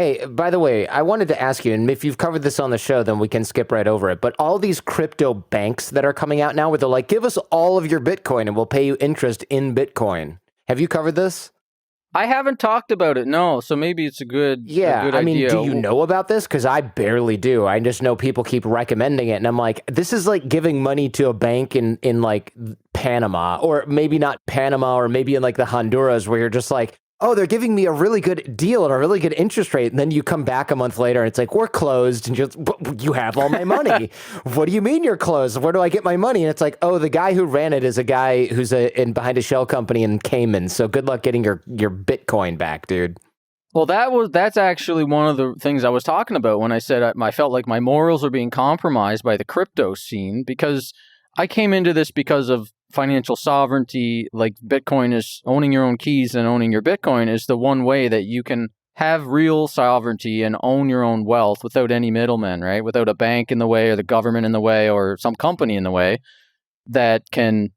Hey, by the way, I wanted to ask you, and if you've covered this on the show, then we can skip right over it. But all these crypto banks that are coming out now where they're like, give us all of your Bitcoin and we'll pay you interest in Bitcoin. Have you covered this? I haven't talked about it, no. So maybe it's a good idea. Do you know about this? Because I barely do. I just know people keep recommending it. And I'm like, this is like giving money to a bank in like Panama, or maybe not Panama, or maybe in like the Honduras, where you're just like, oh, they're giving me a really good deal and a really good interest rate. And then you come back a month later and it's like, we're closed. And you have all my money. What do you mean you're closed? Where do I get my money? And it's like, oh, the guy who ran it is a guy who's behind a shell company in Cayman. So good luck getting your Bitcoin back, dude. Well, that's actually one of the things I was talking about when I said I felt like my morals are being compromised by the crypto scene, because I came into this because of financial sovereignty. Like Bitcoin is owning your own keys, and owning your Bitcoin is the one way that you can have real sovereignty and own your own wealth without any middlemen, right? Without a bank in the way or the government in the way or some company in the way that can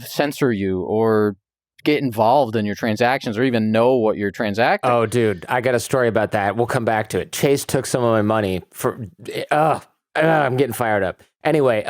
censor you or get involved in your transactions or even know what you're transacting. Oh, dude, I got a story about that. We'll come back to it. Chase took some of my money for, I'm getting fired up. Anyway,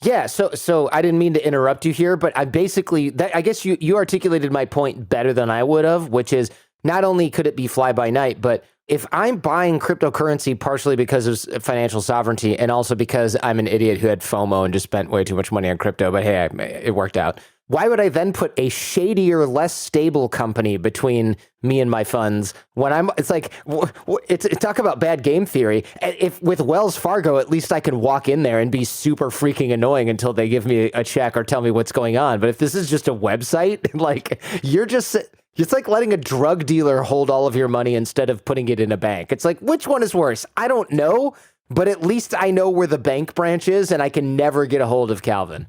yeah, so I didn't mean to interrupt you here, but I guess you articulated my point better than I would have, which is not only could it be fly by night, but if I'm buying cryptocurrency partially because of financial sovereignty and also because I'm an idiot who had FOMO and just spent way too much money on crypto, but hey, it worked out. Why would I then put a shadier, less stable company between me and my funds when it's like, talk about bad game theory. If with Wells Fargo, at least I can walk in there and be super freaking annoying until they give me a check or tell me what's going on. But if this is just a website, like it's like letting a drug dealer hold all of your money instead of putting it in a bank. It's like, which one is worse? I don't know, but at least I know where the bank branch is and I can never get a hold of Calvin.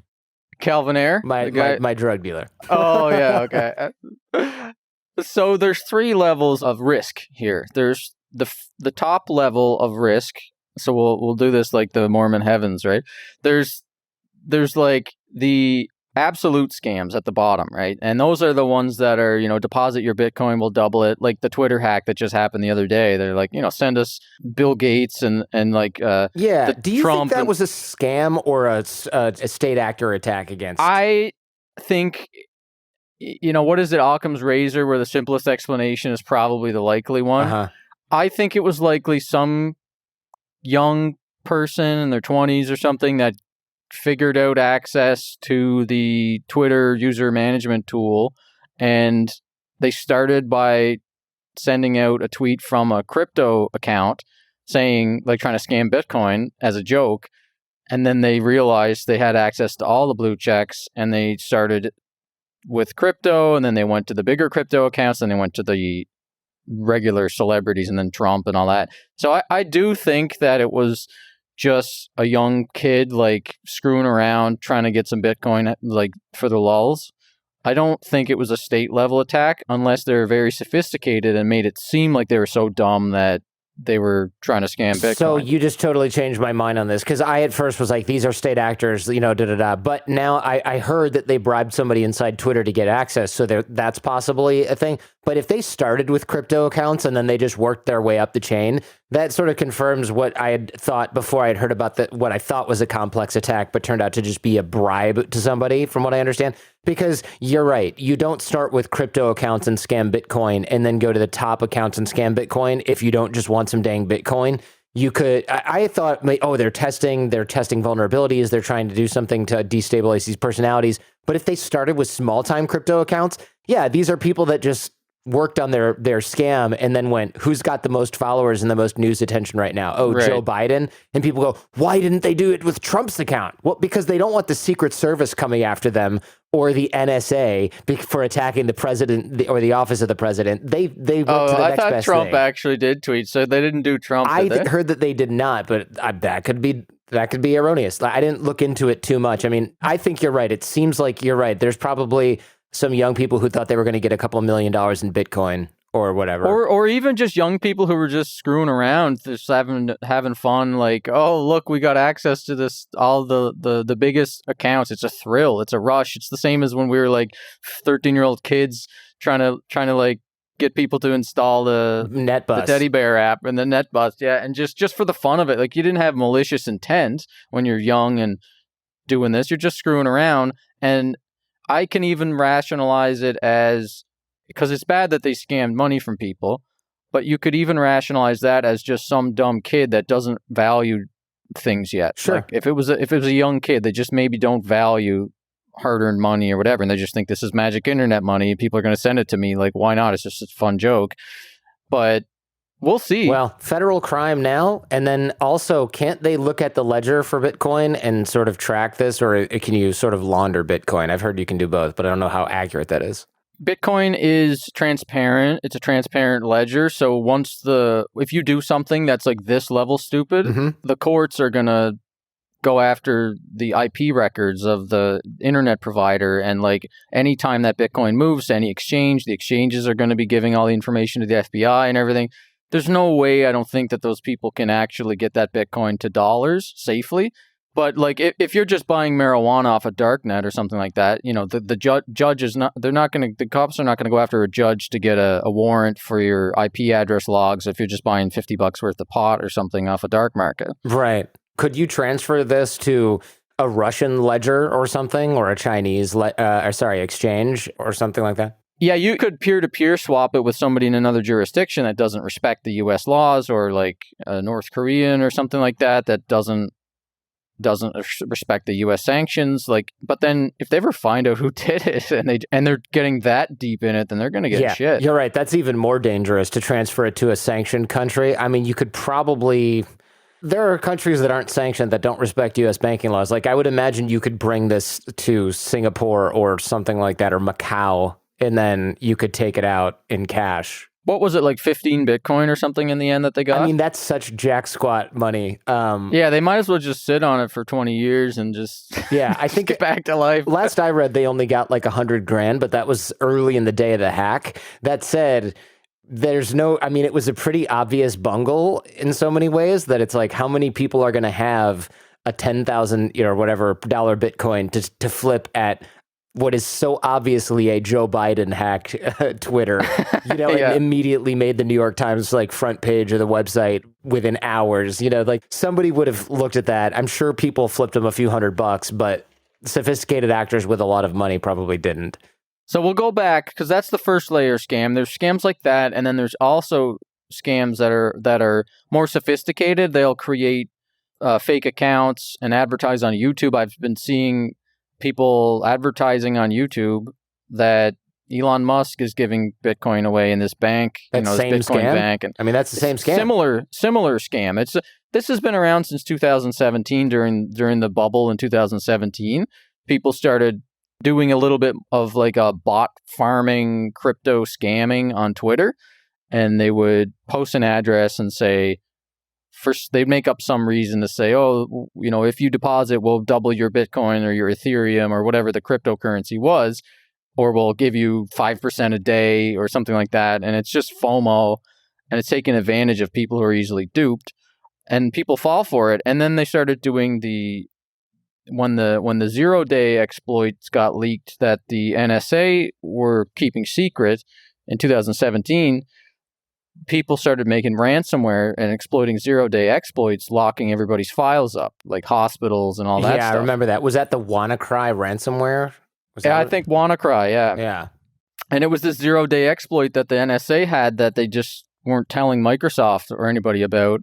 Calvin Air? My drug dealer. Oh, yeah, okay. So there's 3 levels of risk here. There's the top level of risk. So we'll do this like the Mormon heavens, right? There's like the absolute scams at the bottom, right? And those are the ones that are, deposit your Bitcoin, we'll double it. Like the Twitter hack that just happened the other day. They're like, send us Bill Gates and like do you Trump think that was a scam or a state actor attack against? I think, what is it? Occam's razor, where the simplest explanation is probably the likely one. Uh-huh. I think it was likely some young person in their 20s or something that figured out access to the Twitter user management tool, and they started by sending out a tweet from a crypto account saying, like, trying to scam Bitcoin as a joke, and then they realized they had access to all the blue checks, and they started with crypto, and then they went to the bigger crypto accounts, and they went to the regular celebrities, and then Trump and all that. So I do think that it was just a young kid like screwing around trying to get some Bitcoin like for the lulls. I don't think it was a state level attack unless they're very sophisticated and made it seem like they were so dumb that they were trying to scam Bitcoin. So you just totally changed my mind on this, because I at first was like, these are state actors, But now I heard that they bribed somebody inside Twitter to get access. So that's possibly a thing. But if they started with crypto accounts and then they just worked their way up the chain, that sort of confirms what I had thought before I had heard about what I thought was a complex attack, but turned out to just be a bribe to somebody, from what I understand. Because you're right, you don't start with crypto accounts and scam Bitcoin and then go to the top accounts and scam Bitcoin if you don't just want some dang Bitcoin. You could, I thought, they're testing vulnerabilities, they're trying to do something to destabilize these personalities. But if they started with small time crypto accounts, yeah, these are people that just worked on their scam and then went, who's got the most followers and the most news attention right now? Oh, right. Joe Biden. And people go, why didn't they do it with Trump's account? Well, because they don't want the Secret Service coming after them or the NSA for attacking the president or the office of the president. They went to the next best thing. I thought Trump actually did tweet, so they didn't do Trump. I heard that they did not, but that could be erroneous. I didn't look into it too much. I mean, I think you're right. It seems like you're right. There's probably some young people who thought they were going to get a couple $1 million in Bitcoin or whatever. Or even just young people who were just screwing around, just having fun, like, oh, look, we got access to this, all the biggest accounts. It's a thrill. It's a rush. It's the same as when we were like 13-year-old kids trying to like get people to install the NetBus. teddy bear app and the NetBus, yeah, and just for the fun of it. Like, you didn't have malicious intent when you're young and doing this. You're just screwing around. And I can even rationalize it as, because it's bad that they scammed money from people, but you could even rationalize that as just some dumb kid that doesn't value things yet. Sure. Like, if it was a young kid, they just maybe don't value hard-earned money or whatever, and they just think this is magic internet money, people are going to send it to me. Like, why not? It's just a fun joke. But we'll see. Well, federal crime now, and then also, can't they look at the ledger for Bitcoin and sort of track this, or can you sort of launder Bitcoin? I've heard you can do both, but I don't know how accurate that is. Bitcoin is transparent. It's a transparent ledger. So if you do something that's like this level stupid, the courts are going to go after the IP records of the internet provider. And like, anytime that Bitcoin moves to any exchange, the exchanges are going to be giving all the information to the FBI and everything. There's no way, I don't think, that those people can actually get that Bitcoin to dollars safely. But like, if you're just buying marijuana off a darknet or something like that, you know, the judge is not, the cops are not going to go after a judge to get a warrant for your IP address logs if you're just buying $50 worth of pot or something off a dark market. Right. Could you transfer this to a Russian ledger or something, or a Chinese exchange or something like that? Yeah, you could peer-to-peer swap it with somebody in another jurisdiction that doesn't respect the U.S. laws, or like a North Korean or something like that doesn't respect the U.S. sanctions. Like, but then if they ever find out who did it and they're getting that deep in it, then they're going to get shit. You're right. That's even more dangerous to transfer it to a sanctioned country. I mean, you could probably. There are countries that aren't sanctioned that don't respect U.S. banking laws. Like, I would imagine you could bring this to Singapore or something like that, or Macau, and then you could take it out in cash. What was it, like 15 Bitcoin or something in the end that they got? I mean, that's such jack squat money. Yeah, they might as well just sit on it for 20 years and just I think get back to life. Last I read, they only got like $100,000, but that was early in the day of the hack. That said, it was a pretty obvious bungle in so many ways that it's like, how many people are going to have a 10,000, or whatever dollar Bitcoin to flip at what is so obviously a Joe Biden hacked Twitter, and immediately made the New York Times like front page of the website within hours. Like, somebody would have looked at that. I'm sure people flipped them a few $100, but sophisticated actors with a lot of money probably didn't. So we'll go back, because that's the first layer scam. There's scams like that, and then there's also scams that are more sophisticated. They'll create fake accounts and advertise on YouTube. I've been seeing people advertising on YouTube that Elon Musk is giving Bitcoin away in this bank, this Bitcoin scam? bank. And that's the same scam. Similar scam. This has been around since 2017. During the bubble in 2017, people started doing a little bit of like a bot farming, crypto scamming on Twitter, and they would post an address and say, first they'd make up some reason to say, oh, if you deposit, we'll double your Bitcoin or your Ethereum or whatever the cryptocurrency was, or we'll give you 5% a day or something like that. And it's just FOMO, and it's taking advantage of people who are easily duped, and people fall for it. And then they started doing when the 0-day exploits got leaked that the NSA were keeping secret in 2017, people started making ransomware and exploiting 0-day exploits, locking everybody's files up, like hospitals and all that stuff. Yeah, I remember that. Was that the WannaCry ransomware? I think WannaCry, yeah. Yeah. And it was this 0-day exploit that the NSA had that they just weren't telling Microsoft or anybody about.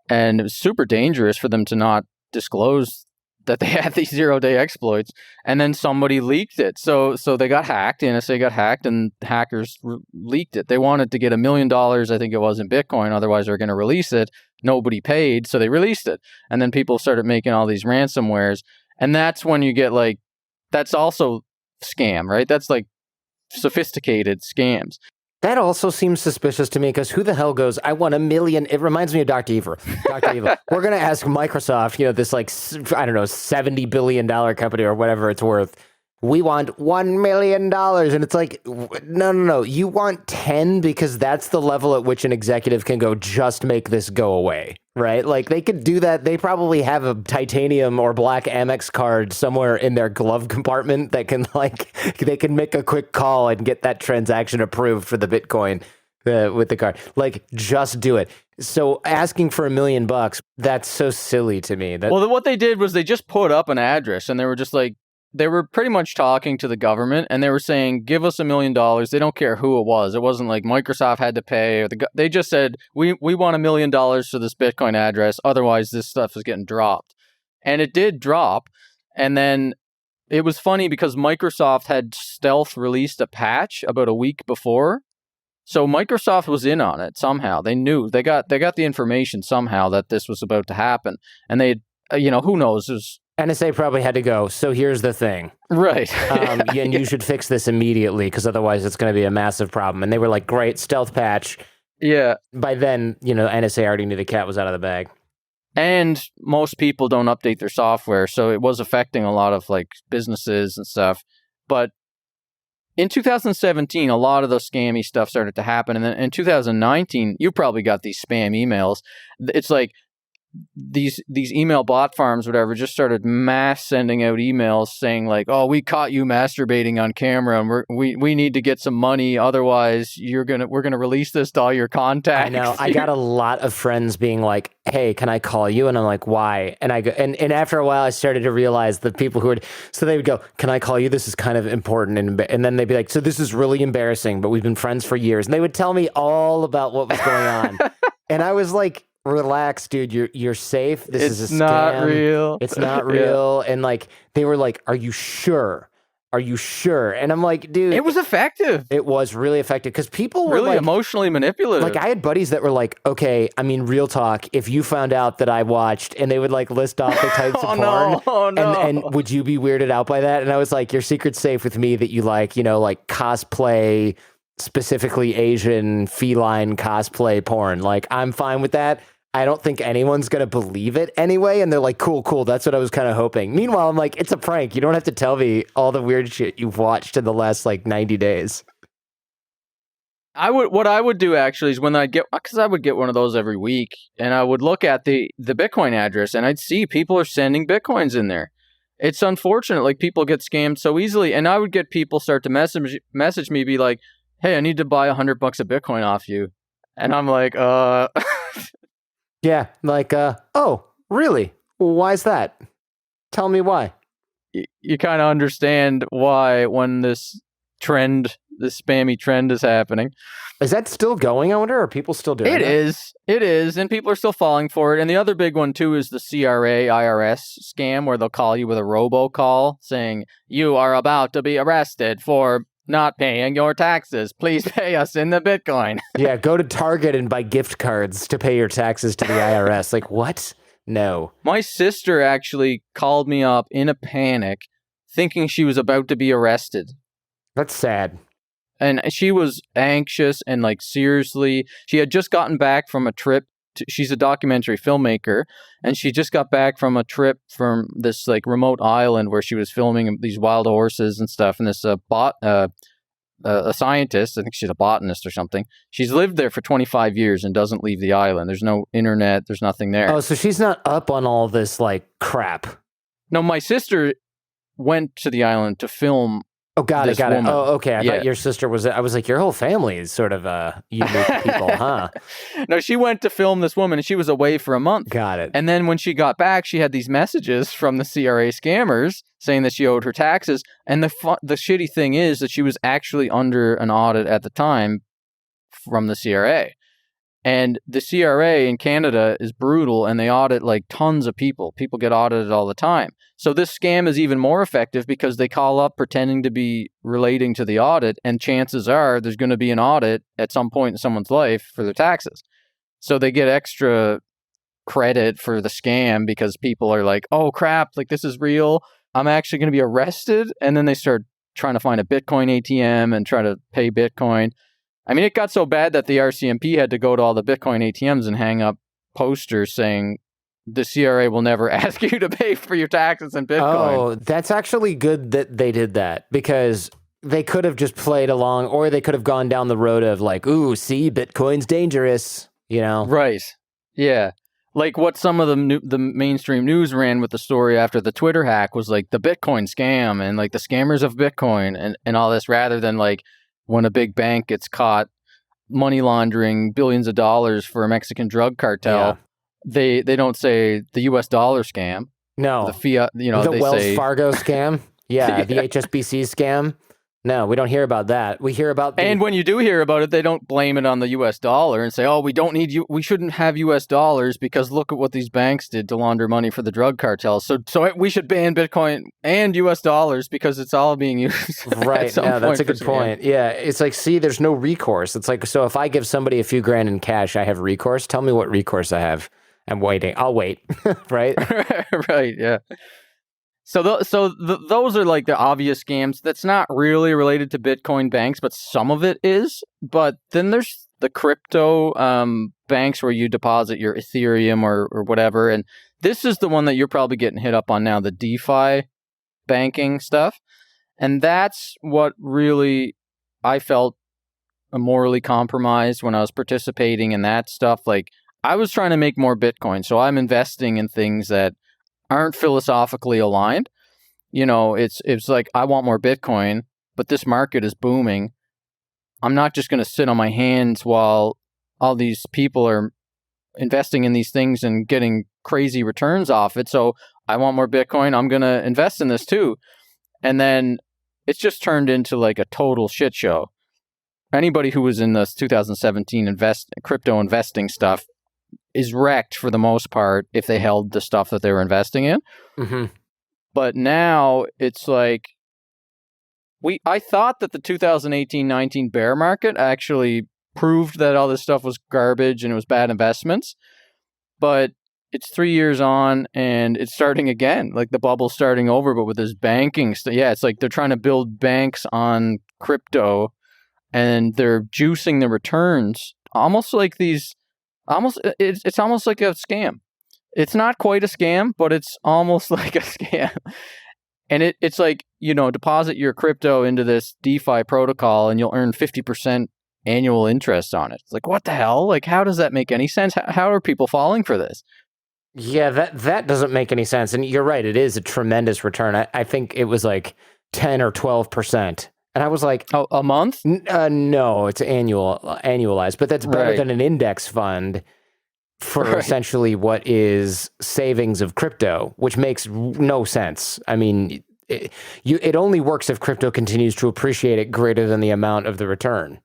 And it was super dangerous for them to not disclose that they had these 0-day exploits, and then somebody leaked it. So they got hacked, the NSA got hacked, and hackers leaked it. They wanted to get $1 million, I think it was, in Bitcoin, otherwise they're going to release it. Nobody paid, so they released it. And then people started making all these ransomwares, and that's when you get like, that's also scam, right? That's like sophisticated scams. That also seems suspicious to me, because who the hell goes, I want $1 million? It reminds me of Dr. Evil. Dr. Evil. We're going to ask Microsoft, this like, I don't know, $70 billion company or whatever it's worth. We want $1 million. And it's like, no. You want 10 because that's the level at which an executive can go, just make this go away. right? Like they could do that. They probably have a titanium or black Amex card somewhere in their glove compartment that can they can make a quick call and get that transaction approved for the Bitcoin with the card. Like, just do it. So asking for $1 million, that's so silly to me. Well, what they did was they just put up an address and they were just like, they were pretty much talking to the government and they were saying, give us $1 million. They don't care who it was. It wasn't like Microsoft had to pay. Or they just said, we want $1 million for this Bitcoin address. Otherwise, this stuff is getting dropped. And it did drop. And then it was funny because Microsoft had stealth released a patch about a week before. So Microsoft was in on it somehow. They knew. They got the information somehow that this was about to happen. And they, who knows? It was, NSA probably had to go, so here's the thing. Right. And you should fix this immediately because otherwise it's going to be a massive problem. And they were like, great, stealth patch. Yeah. By then, NSA already knew the cat was out of the bag. And most people don't update their software, so it was affecting a lot of like businesses and stuff. But in 2017, a lot of the scammy stuff started to happen. And then in 2019, you probably got these spam emails. It's like, these email bot farms, whatever, just started mass sending out emails saying like, "Oh, we caught you masturbating on camera, and we need to get some money. Otherwise, we're gonna release this to all your contacts." I know. I got a lot of friends being like, "Hey, can I call you?" And I'm like, "Why?" And I go, and after a while, I started to realize the people who would, so they would go, "Can I call you? This is kind of important," and then they'd be like, "So this is really embarrassing, but we've been friends for years," and they would tell me all about what was going on, and I was like, relax, dude. You're safe. This is a scam. Not real. It's not real. Yeah. And like they were like, "Are you sure? Are you sure?" And I'm like, dude, it was effective. It was really effective because people were really like, emotionally manipulative. Like I had buddies that were like, "Okay, I mean, real talk. If you found out that I watched," and they would like list off the types of porn, and would you be weirded out by that? And I was like, "Your secret's safe with me that you like, like cosplay." Specifically Asian feline cosplay porn. Like, I'm fine with that. I don't think anyone's going to believe it anyway. And they're like, cool. That's what I was kind of hoping. Meanwhile, I'm like, it's a prank. You don't have to tell me all the weird shit you've watched in the last like 90 days. What I would do actually is because I would get one of those every week and I would look at the Bitcoin address and I'd see people are sending Bitcoins in there. It's unfortunate. Like people get scammed so easily. And I would get people start to message me, be like, "Hey, I need to buy $100 of Bitcoin off you." And I'm like, Yeah, like, oh, really? Why's that? Tell me why. You kind of understand why when this spammy trend is happening. Is that still going, I wonder? Are people still doing it? It is, and people are still falling for it. And the other big one, too, is the CRA IRS scam, where they'll call you with a robocall saying, "You are about to be arrested for not paying your taxes. Please pay us in the Bitcoin." Yeah, go to Target and buy gift cards to pay your taxes to the IRS. Like, what? No. My sister actually called me up in a panic, thinking she was about to be arrested. That's sad. And she was anxious and like seriously, she had just gotten back from a trip. She's a documentary filmmaker, and she just got back from a trip from this like remote island where she was filming these wild horses and stuff. And this a scientist, I think she's a botanist or something. She's lived there for 25 years and doesn't leave the island. There's no internet. There's nothing there. Oh, so she's not up on all this like crap. No, my sister went to the island to film. Oh, got it. Woman. Oh, okay. I thought your sister was. I was like, your whole family is sort of unique people, huh? No, she went to film this woman, and she was away for a month. Got it. And then when she got back, she had these messages from the CRA scammers saying that she owed her taxes. And the shitty thing is that she was actually under an audit at the time from the CRA. And the CRA in Canada is brutal, and they audit like tons of people. People get audited all the time. So this scam is even more effective because they call up pretending to be relating to the audit, and chances are there's going to be an audit at some point in someone's life for their taxes. So they get extra credit for the scam because people are like, "Oh crap, like this is real. I'm actually going to be arrested." And then they start trying to find a Bitcoin ATM and try to pay Bitcoin. I mean, it got so bad that the RCMP had to go to all the Bitcoin ATMs and hang up posters saying, "The CRA will never ask you to pay for your taxes in Bitcoin." Oh, that's actually good that they did that, because they could have just played along, or they could have gone down the road of like, "Ooh, see, Bitcoin's dangerous," Right. Yeah. like what some of the mainstream news ran with the story after the Twitter hack was like the Bitcoin scam and like the scammers of Bitcoin and all this, rather than like when a big bank gets caught money laundering billions of dollars for a Mexican drug cartel, they don't say the US dollar scam. No. The fiat, the they Wells say Fargo scam. Yeah, the HSBC scam. No, we don't hear about that. We hear about and when you do hear about it, they don't blame it on the US dollar and say, "Oh, we don't need you. We shouldn't have US dollars because look at what these banks did to launder money for the drug cartels. So we should ban Bitcoin and US dollars because it's all being used." Right. Yeah, that's a good point. Yeah, it's like, see, there's no recourse. It's like, so if I give somebody a few grand in cash, I have recourse. Tell me what recourse I have. I'm waiting. I'll wait. Right. Right. Yeah. So those are like the obvious scams. That's not really related to Bitcoin banks, but some of it is. But then there's the crypto banks where you deposit your Ethereum or whatever. And this is the one that you're probably getting hit up on now, the DeFi banking stuff. And that's what really I felt morally compromised when I was participating in that stuff. Like, I was trying to make more Bitcoin, so I'm investing in things that aren't philosophically aligned. It's like, I want more Bitcoin, but this market is booming. I'm not just going to sit on my hands while all these people are investing in these things and getting crazy returns off it. So I want more Bitcoin. I'm going to invest in this too. And then it's just turned into like a total shit show. Anybody who was in this 2017 crypto investing stuff is wrecked for the most part if they held the stuff that they were investing in. Mm-hmm. But now it's like, I thought that the 2018-19 bear market actually proved that all this stuff was garbage and it was bad investments. But it's 3 years on and it's starting again, like the bubble's starting over, but with this banking stuff. Yeah, it's like they're trying to build banks on crypto and they're juicing the returns almost like these. It's almost like a scam. It's not quite a scam, but it's almost like a scam. And it's like, deposit your crypto into this DeFi protocol and you'll earn 50% annual interest on it. It's like, what the hell? Like, how does that make any sense? How are people falling for this? Yeah, that doesn't make any sense. And you're right, it is a tremendous return. I think it was like 10 or 12%. And I was like, a month? No, it's annualized, but that's better than an index fund for essentially what is savings of crypto, which makes no sense. I mean, it only works if crypto continues to appreciate at greater than the amount of the return.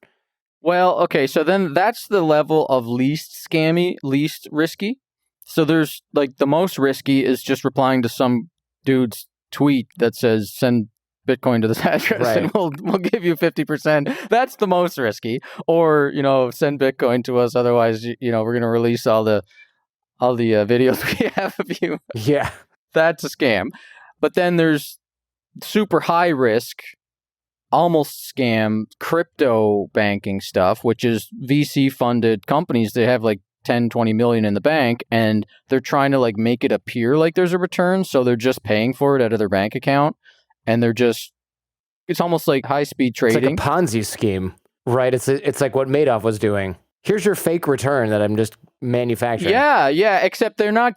Well, okay, so then that's the level of least scammy, least risky. So there's like the most risky is just replying to some dude's tweet that says send Bitcoin to this address and we'll give you 50%. That's the most risky. Or, send Bitcoin to us. Otherwise, we're going to release all the videos we have of you. Yeah. That's a scam. But then there's super high risk, almost scam crypto banking stuff, which is VC funded companies. They have like 10, 20 million in the bank and they're trying to like make it appear like there's a return. So they're just paying for it out of their bank account. And it's almost like high-speed trading. It's like a Ponzi scheme, right? It's like what Madoff was doing. Here's your fake return that I'm just manufacturing. Yeah, except they're not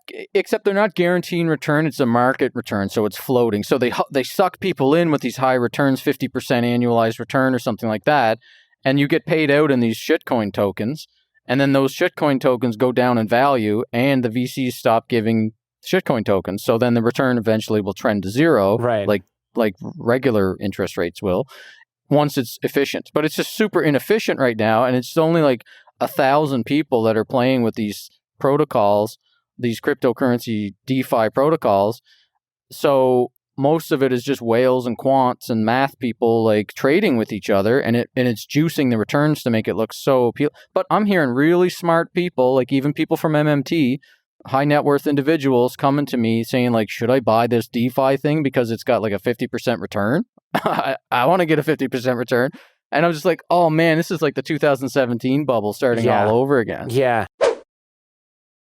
guaranteeing return. It's a market return, so it's floating. So they suck people in with these high returns, 50% annualized return or something like that, and you get paid out in these shitcoin tokens, and then those shitcoin tokens go down in value, and the VCs stop giving shitcoin tokens. So then the return eventually will trend to zero, right? Like regular interest rates will, once it's efficient. But it's just super inefficient right now, and it's only like 1,000 people that are playing with these protocols, these cryptocurrency DeFi protocols. So most of it is just whales and quants and math people like trading with each other, and it's juicing the returns to make it look so appealing. But I'm hearing really smart people, like even people from MMT, high net worth individuals coming to me saying like, should I buy this DeFi thing because it's got like a 50% return? I want to get a 50% return. And I'm just like, oh man, this is like the 2017 bubble starting all over again. Yeah.